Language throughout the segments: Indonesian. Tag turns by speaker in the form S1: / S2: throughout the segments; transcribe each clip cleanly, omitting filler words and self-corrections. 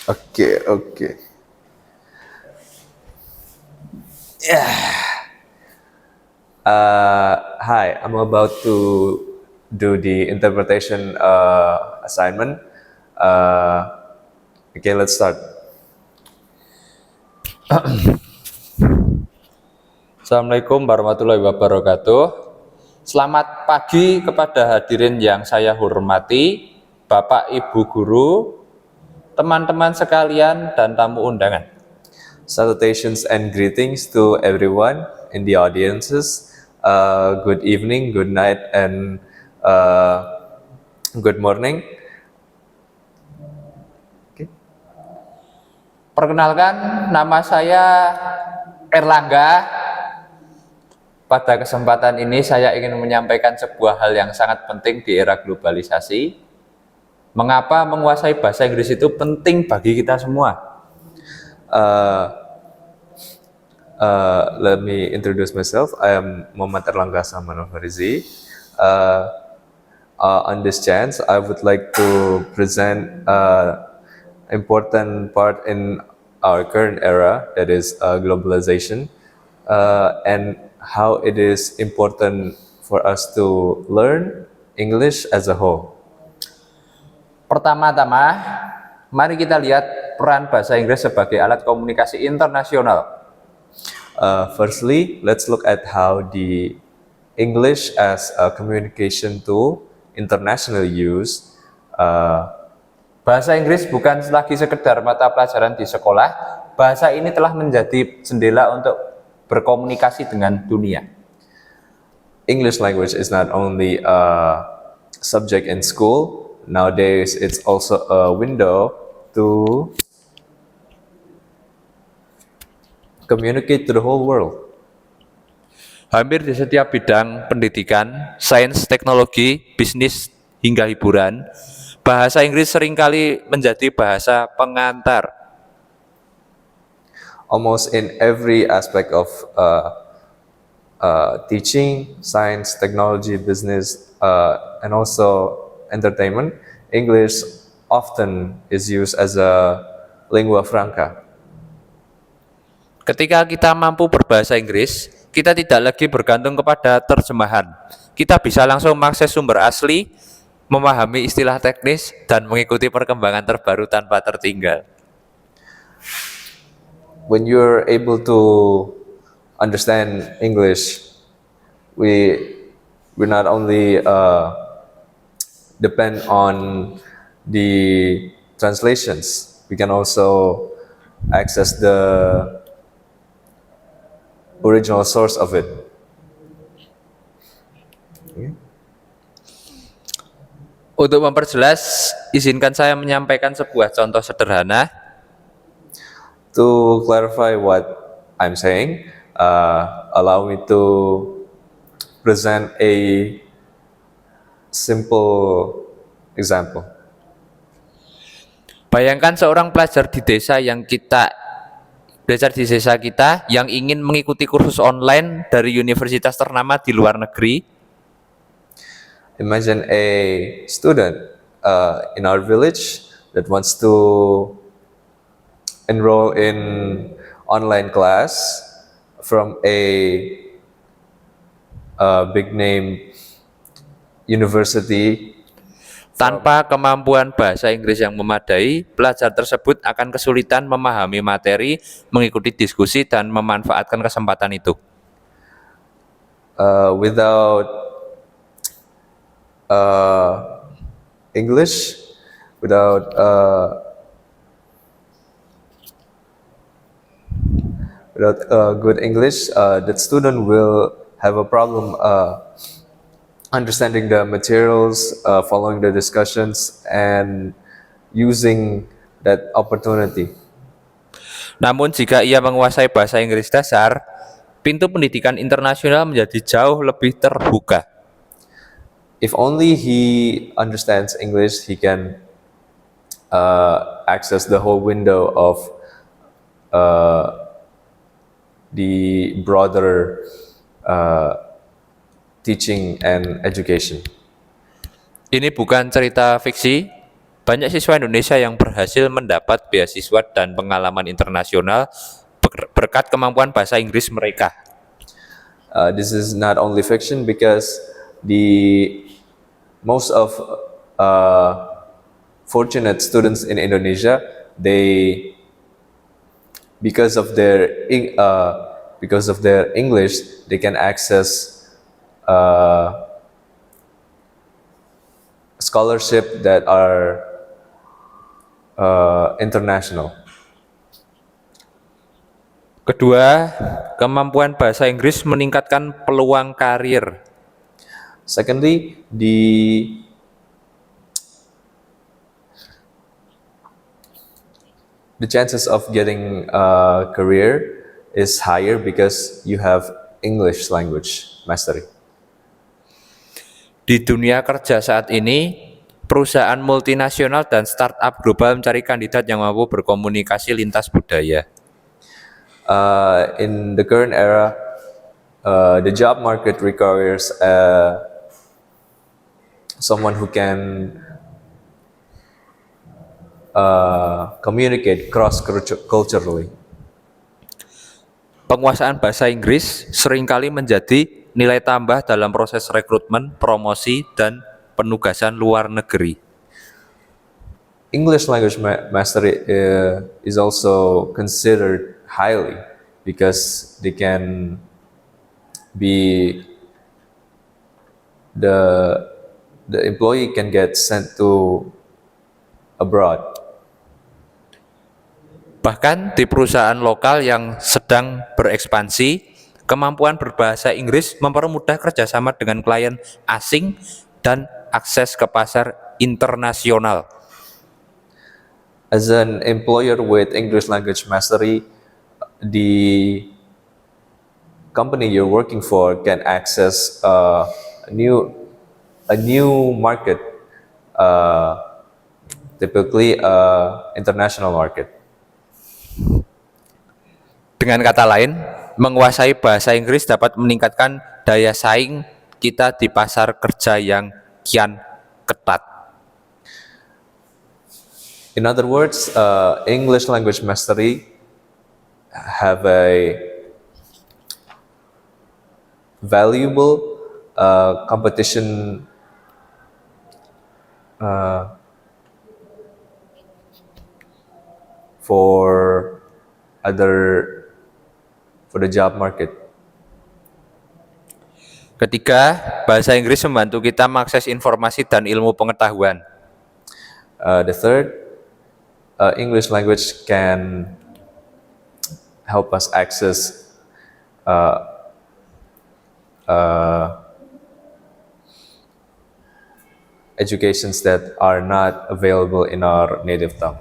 S1: Okay. Hi, I'm about to do the interpretation assignment. Uh, okay, let's start.
S2: Assalamualaikum warahmatullahi wabarakatuh. Selamat pagi kepada hadirin yang saya hormati, Bapak Ibu Guru, teman-teman sekalian, dan tamu undangan.
S1: Salutations and greetings to everyone in the audiences. Good evening, good night, and good morning.
S2: Perkenalkan, nama saya Erlangga. Pada kesempatan ini saya ingin menyampaikan sebuah hal yang sangat penting di era globalisasi. Mengapa menguasai bahasa Inggris itu penting bagi kita semua?
S1: Let me introduce myself. I am Muhammad Erlangga Samanofarizi. On this chance, I would like to present important part in our current era, that is globalization, and how it is important for us to learn English as a whole.
S2: Pertama-tama, mari kita lihat peran bahasa Inggris sebagai alat komunikasi internasional.
S1: Firstly, let's look at how the English as a communication tool, international use.
S2: Bahasa Inggris bukan lagi sekedar mata pelajaran di sekolah, bahasa ini telah menjadi jendela untuk berkomunikasi dengan dunia.
S1: English language is not only a subject in school, nowadays it's also a window to communicate to the whole world.
S2: Hampir di setiap bidang pendidikan, sains, teknologi, bisnis, hingga hiburan, bahasa Inggris seringkali menjadi bahasa pengantar.
S1: Almost in every aspect of teaching, science, technology, business, and also entertainment, English often is used as a lingua franca.
S2: Ketika kita mampu berbahasa Inggris, kita tidak lagi bergantung kepada terjemahan. Kita bisa langsung mengakses sumber asli, memahami istilah teknis, dan mengikuti perkembangan terbaru tanpa tertinggal.
S1: When you're able to understand English, we not only depend on the translations, we can also access the original source of it.
S2: Untuk memperjelas, izinkan saya menyampaikan sebuah contoh sederhana.
S1: To clarify what I'm saying, allow me to present a simple example.
S2: Bayangkan seorang pelajar di desa kita yang ingin mengikuti kursus online dari universitas ternama di luar negeri.
S1: Imagine a student in our village that wants to enroll in online class from a big name university.
S2: Tanpa kemampuan bahasa Inggris yang memadai, pelajar tersebut akan kesulitan memahami materi, mengikuti diskusi, dan memanfaatkan kesempatan itu.
S1: Without English, without good English, that student will have a problem understanding the materials, following the discussions, and using that opportunity.
S2: Namun jika ia menguasai bahasa Inggris dasar, pintu pendidikan internasional menjadi jauh lebih terbuka.
S1: If only he understands English, he can access the whole window of the broader teaching and education.
S2: Ini bukan cerita fiksi, Banyak siswa Indonesia yang berhasil mendapat beasiswa dan pengalaman internasional berkat kemampuan bahasa Inggris mereka.
S1: This is not only fiction because the most of fortunate students in Indonesia, they because of their English, they can access scholarship that are international.
S2: Kedua, kemampuan bahasa Inggris meningkatkan peluang karir.
S1: Secondly, the chances of getting a career is higher because you have English language mastery.
S2: Di dunia kerja saat ini, perusahaan multinasional dan startup global mencari kandidat yang mampu berkomunikasi lintas budaya.
S1: In the current era, the job market requires someone who can communicate cross-culturally.
S2: Penguasaan bahasa Inggris seringkali menjadi nilai tambah dalam proses rekrutmen, promosi, dan penugasan luar negeri.
S1: English language mastery is also considered highly because they can be the employee can get sent to abroad.
S2: Bahkan di perusahaan lokal yang sedang berekspansi, kemampuan berbahasa Inggris mempermudah kerjasama dengan klien asing dan akses ke pasar internasional.
S1: As an employer with English language mastery, the company you're working for can access a new market, typically international market.
S2: Dengan kata lain, menguasai bahasa Inggris dapat meningkatkan daya saing kita di pasar kerja yang kian ketat.
S1: In other words, English language mastery have a valuable competition for the job market.
S2: Ketiga, bahasa Inggris membantu kita mengakses informasi dan ilmu pengetahuan.
S1: The third, English language can help us access educations that are not available in our native tongue.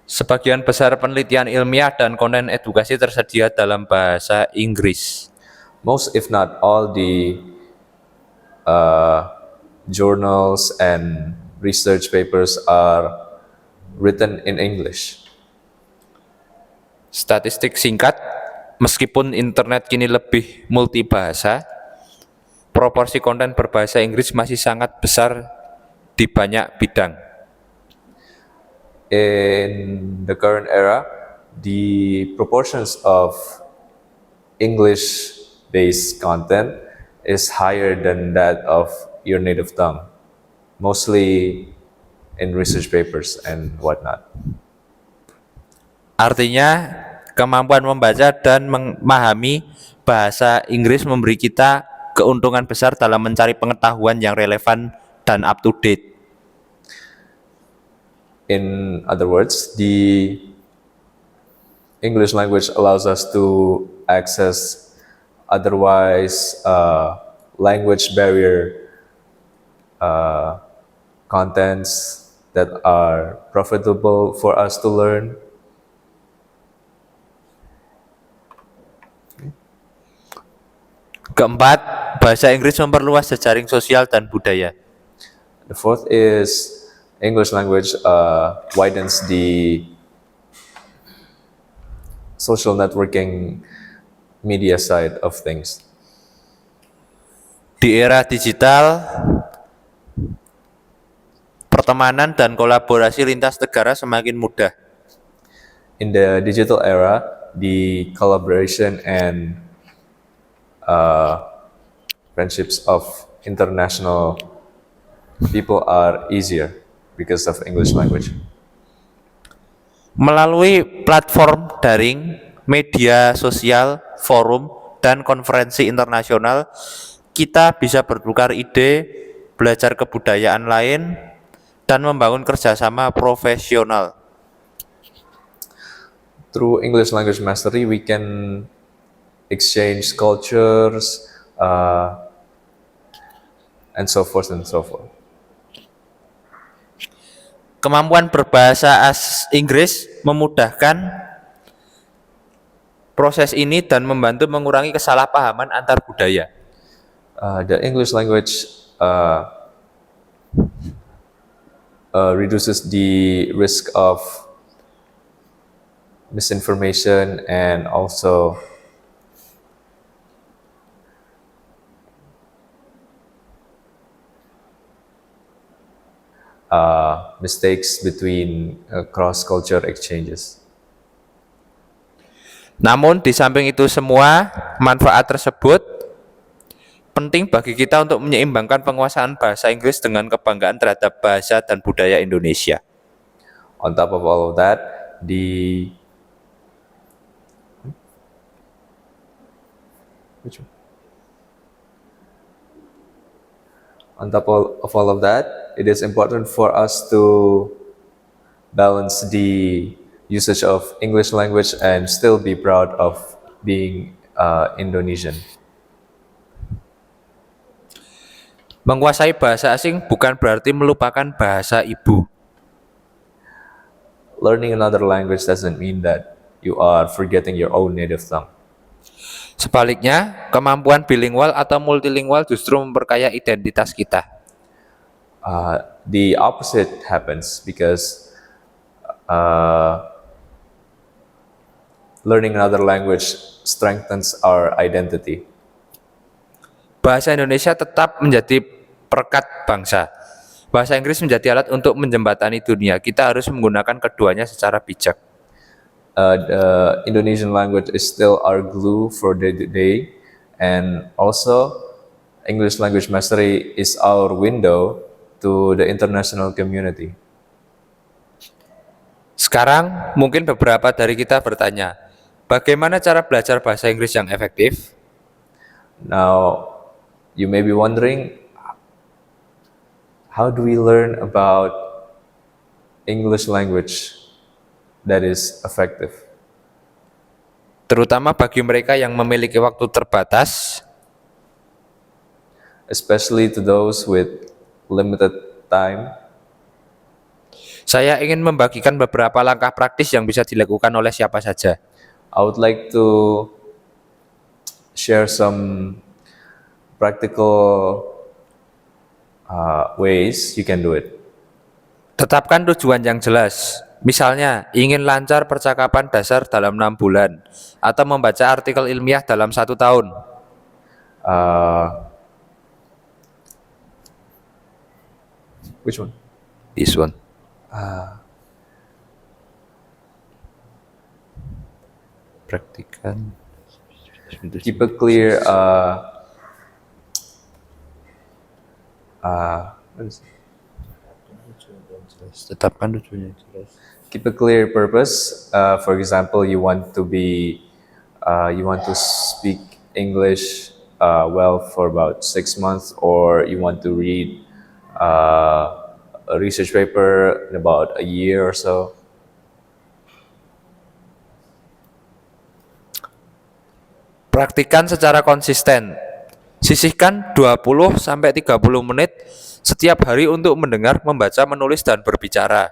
S2: Sebagian besar penelitian ilmiah dan konten edukasi tersedia dalam bahasa Inggris.
S1: Most, if not all, the journals and research papers are written in English.
S2: Statistik singkat, meskipun internet kini lebih multibahasa, proporsi konten berbahasa Inggris masih sangat besar di banyak bidang.
S1: In the current era, the proportions of English-based content is higher than that of your native tongue, mostly in research papers and whatnot.
S2: Artinya, kemampuan membaca dan memahami bahasa Inggris memberi kita keuntungan besar dalam mencari pengetahuan yang relevan dan up to date.
S1: In other words, the English language allows us to access otherwise language barrier contents that are profitable for us to learn.
S2: Keempat, bahasa Inggris memperluas jejaring sosial dan budaya.
S1: The fourth is English language widens the social networking media side of things.
S2: Di era digital, pertemanan dan kolaborasi lintas negara semakin mudah.
S1: In the digital era, the collaboration and friendships of international people are easier because of English language.
S2: Melalui platform daring, media sosial, forum, dan konferensi internasional, kita bisa bertukar ide, belajar kebudayaan lain, dan membangun kerjasama profesional.
S1: Through English language mastery, we can exchange cultures and so forth and so forth.
S2: Kemampuan berbahasa Inggris memudahkan proses ini dan membantu mengurangi kesalahpahaman antar budaya.
S1: The English language reduces the risk of misinformation and also mistakes between cross-culture exchanges.
S2: Namun di samping itu semua, manfaat tersebut penting bagi kita untuk menyeimbangkan penguasaan bahasa Inggris dengan kebanggaan terhadap bahasa dan budaya Indonesia.
S1: On top of all of that, the which one? On top of all of that, it is important for us to balance the usage of English language and still be proud of being Indonesian.
S2: Menguasai bahasa asing bukan berarti melupakan bahasa ibu.
S1: Learning another language doesn't mean that you are forgetting your own native tongue.
S2: Sebaliknya, kemampuan bilingual atau multilingual justru memperkaya identitas kita.
S1: The opposite happens because learning another language strengthens our identity.
S2: Bahasa Indonesia tetap menjadi perekat bangsa. Bahasa Inggris menjadi alat untuk menjembatani dunia. Kita harus menggunakan keduanya secara bijak.
S1: The Indonesian language is still our glue for day-to-day, and also English language mastery is our window to the international community.
S2: Sekarang mungkin beberapa dari kita bertanya, bagaimana cara belajar bahasa Inggris yang efektif?
S1: Now, you may be wondering, how do we learn about English language that is effective?
S2: Terutama bagi mereka yang memiliki waktu terbatas,
S1: Especially to those with limited time.
S2: saya ingin membagikan beberapa langkah praktis yang bisa dilakukan oleh siapa saja.
S1: I would like to share some practical ways you can do it.
S2: Tetapkan tujuan yang jelas. Misalnya, ingin lancar percakapan dasar dalam 6 bulan, atau membaca artikel ilmiah dalam 1 tahun.
S1: Which one?
S2: This one. Praktikan.
S1: Keep a clear what is it?
S2: Tetapkan tujuan yang jelas.
S1: Keep a clear purpose. For example, you want to speak English well for about 6 months, or you want to read a research paper in about a year or so.
S2: Praktikan secara konsisten. Sisihkan 20 sampai 30 menit setiap hari untuk mendengar, membaca, menulis, dan berbicara.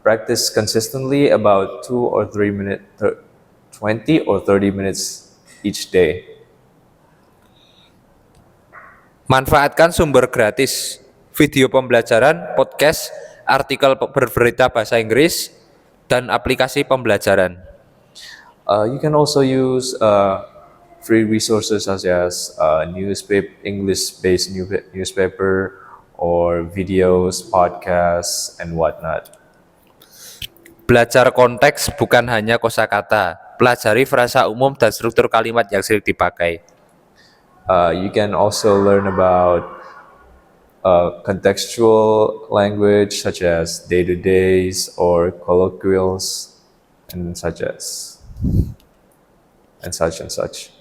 S1: Practice consistently about 2 or 3 minutes, 20 or 30 minutes each day.
S2: Manfaatkan sumber gratis, video pembelajaran, podcast, artikel berberita bahasa Inggris, dan aplikasi pembelajaran.
S1: You can also use free resources such as English-based newspaper or videos, podcasts, and whatnot.
S2: Belajar konteks bukan hanya kosakata. Pelajari frasa umum dan struktur kalimat yang sering dipakai.
S1: You can also learn about contextual language such as day-to-days or colloquials and such as and such.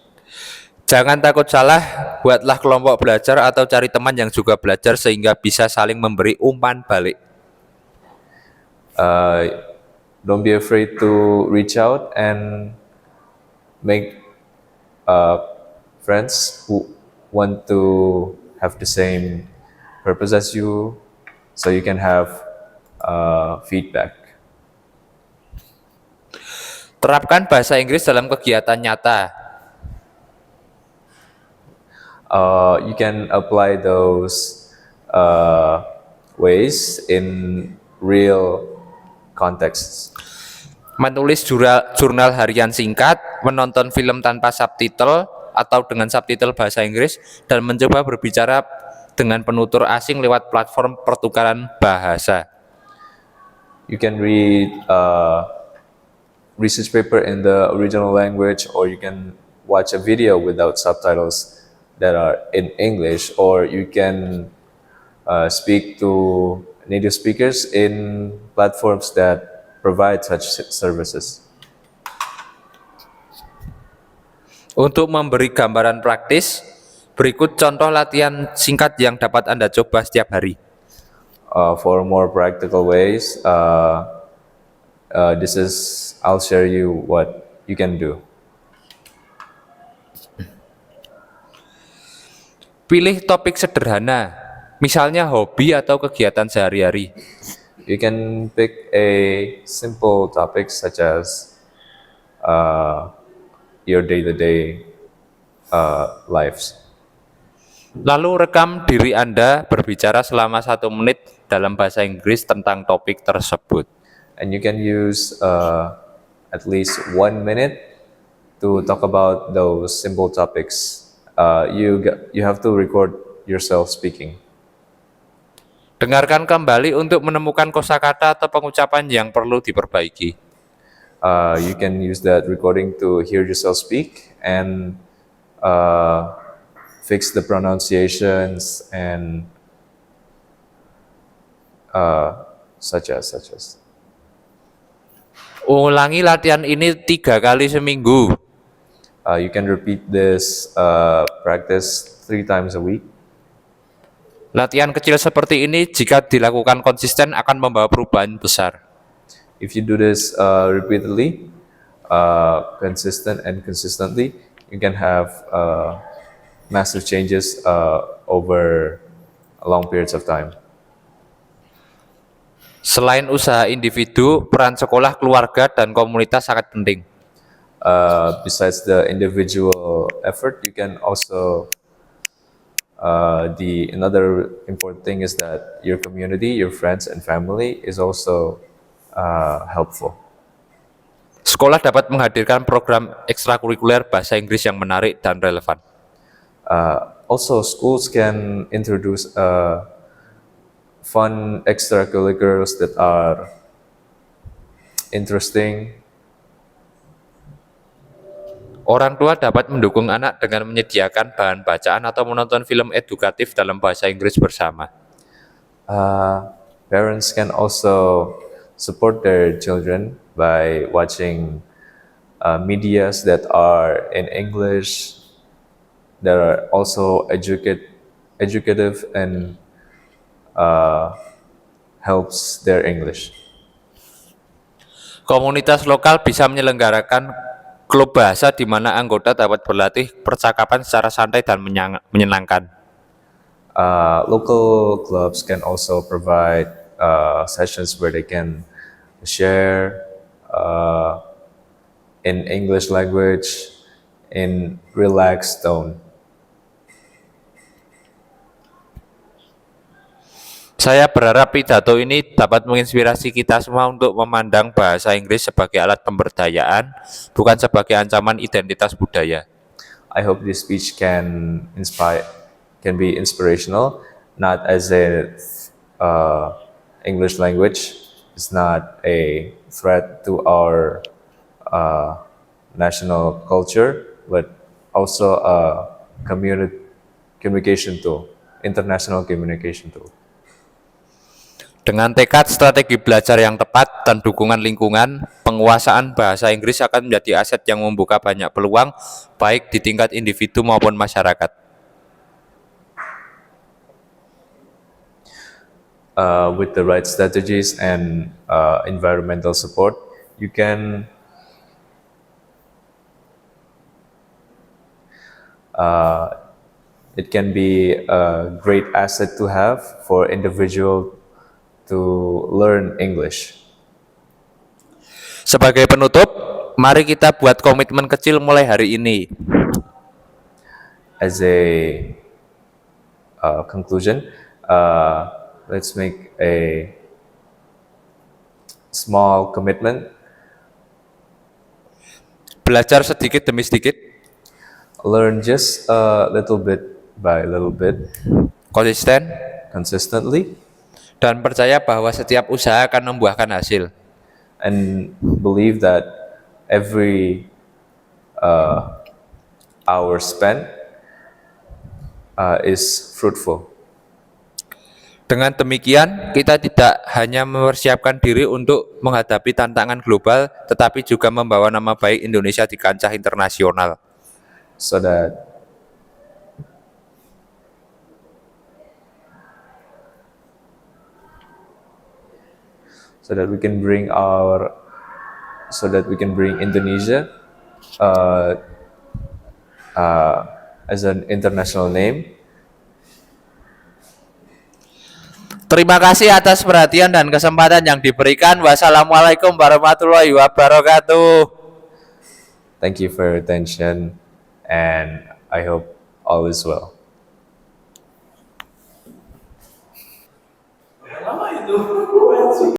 S2: Jangan takut salah, buatlah kelompok belajar atau cari teman yang juga belajar sehingga bisa saling memberi umpan balik.
S1: Don't be afraid to reach out and make friends who want to have the same purpose as you, so you can have feedback.
S2: Terapkan bahasa Inggris dalam kegiatan nyata.
S1: You can apply those ways in real contexts.
S2: Menulis jurnal harian singkat, menonton film tanpa subtitle atau dengan subtitle bahasa Inggris, dan mencoba berbicara dengan penutur asing lewat platform pertukaran bahasa.
S1: You can read research paper in the original language, or you can watch a video without subtitles that are in English, or you can speak to native speakers in platforms that provide such services.
S2: Untuk memberi gambaran praktis, berikut contoh latihan singkat yang dapat Anda coba setiap hari.
S1: For more practical ways, I'll share you what you can do.
S2: Pilih topik sederhana, misalnya hobi atau kegiatan sehari-hari.
S1: You can pick a simple topic such as your day-to-day lives.
S2: Lalu rekam diri Anda berbicara selama 1 menit dalam bahasa Inggris tentang topik tersebut.
S1: And you can use at least 1 minute to talk about those simple topics. You have to record yourself speaking.
S2: Dengarkan kembali untuk menemukan kosakata atau pengucapan yang perlu diperbaiki.
S1: You can use that recording to hear yourself speak and fix the pronunciations and such as.
S2: Ulangi latihan ini 3 kali seminggu.
S1: You can repeat this practice 3 times a week.
S2: Latihan kecil seperti ini jika dilakukan konsisten akan membawa perubahan besar.
S1: If you do this repeatedly, consistently, you can have massive changes over long periods of time.
S2: Selain usaha individu, peran sekolah, keluarga, dan komunitas sangat penting.
S1: Besides the individual effort, you can also another important thing is that your community, your friends and family is also helpful.
S2: Sekolah dapat menghadirkan program ekstrakurikuler bahasa Inggris yang menarik dan relevan.
S1: Also, schools can introduce fun extracurriculars that are interesting.
S2: Orang tua dapat mendukung anak dengan menyediakan bahan bacaan atau menonton film edukatif dalam bahasa Inggris bersama.
S1: Parents can also support their children by watching medias that are in English, that are also educative and helps their English.
S2: Komunitas lokal bisa menyelenggarakan klub bahasa di mana anggota dapat berlatih percakapan secara santai dan menyenangkan.
S1: Local clubs can also provide sessions where they can share in English language in relaxed tone.
S2: Saya berharap pidato ini dapat menginspirasi kita semua untuk memandang bahasa Inggris sebagai alat pemberdayaan, bukan sebagai ancaman identitas budaya.
S1: I hope this speech can be inspirational, not as a English language. It's not a threat to our national culture, but also a communication tool, international communication tool.
S2: Dengan tekad strategi belajar yang tepat dan dukungan lingkungan, penguasaan bahasa Inggris akan menjadi aset yang membuka banyak peluang, baik di tingkat individu maupun masyarakat.
S1: With the right strategies and environmental support, you can it can be a great asset to have for individual to learn English.
S2: Sebagai penutup, mari kita buat komitmen kecil mulai hari ini.
S1: As a conclusion, let's make a small commitment.
S2: Belajar sedikit demi sedikit,
S1: Learn just a little bit by little bit,
S2: konsisten,
S1: consistently,
S2: dan percaya bahwa setiap usaha akan membuahkan hasil.
S1: and believe that every hour spent is fruitful.
S2: Dengan demikian, kita tidak hanya mempersiapkan diri untuk menghadapi tantangan global, tetapi juga membawa nama baik Indonesia di kancah internasional.
S1: So that we can bring Indonesia as an international name.
S2: Terima kasih atas perhatian dan kesempatan yang diberikan. Wassalamualaikum warahmatullahi wabarakatuh.
S1: Thank you for your attention, and I hope all is well.